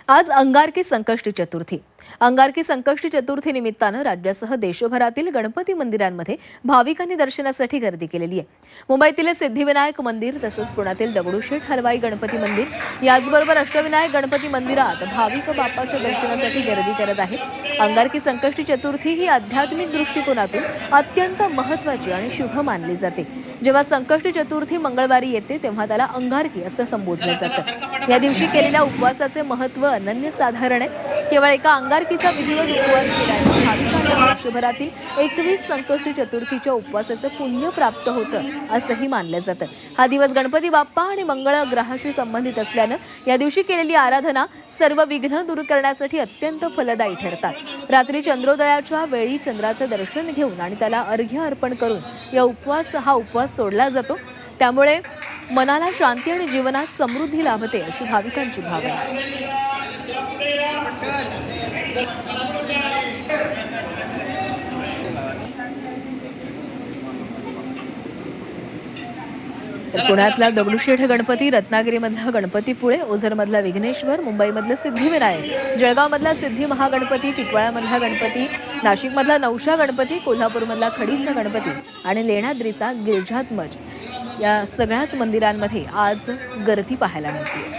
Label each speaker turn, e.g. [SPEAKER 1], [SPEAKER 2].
[SPEAKER 1] आज अंगारकी संकष्टी चतुर्थी. अंगारकी संकष्टी चतुर्थी निमित्तानं राज्यासह देशभरातील गणपती मंदिरांमध्ये भाविकांनी दर्शनासाठी गर्दी केलेली आहे. मुंबईतील सिद्धिविनायक मंदिर तसंच पुण्यातील दगडूशेठ हलवाई गणपती मंदिर याचबरोबर अष्टविनायक गणपती मंदिरात भाविक बाप्पाच्या दर्शनासाठी गर्दी करत आहेत. अंगारकी संकष्टी चतुर्थी ही आध्यात्मिक दृष्टिकोनातून अत्यंत महत्त्वाची आणि शुभ मानली जाते. जेव्हा संकष्टी चतुर्थी मंगळवारी येते तेव्हा त्याला अंगारकी असं संबोधलं जातं. या दिवशी केलेल्या उपवासाचे महत्त्व अनन्यसाधारण आहे. केवळ एका अंगारकीचा विधिवत उपवास केल्याने भाविकांना वर्षभरातील 21 संकष्टी चतुर्थीच्या उपवासाचं पुण्य प्राप्त होतं असंही मानलं जातं. हा दिवस गणपती बाप्पा आणि मंगळ ग्रहाशी संबंधित असल्यानं या दिवशी केलेली आराधना सर्व विघ्न दूर करण्यासाठी अत्यंत फलदायी ठरतात. रात्री चंद्रोदयाच्या वेळी चंद्राचं दर्शन घेऊन आणि त्याला अर्घ्य अर्पण करून हा उपवास सोडला जातो. त्यामुळे मनाला शांती आणि जीवनात समृद्धी लाभते अशी भाविकांची भावना आहे. तर पुण्यातला दगडूशेठ गणपती, रत्नागिरीमधला गणपतीपुळे, ओझरमधला विघ्नेश्वर, मुंबईमधलं सिद्धिविनायक, जळगावमधला सिद्धी महागणपती, टिटवाळामधला गणपती, नाशिकमधला नवशा गणपती, कोल्हापूरमधला खडीचा गणपती आणि लेण्याद्रीचा गिरिजात्मज या सगळ्याच मंदिरांमध्ये आज गर्दी पाहायला मिळते.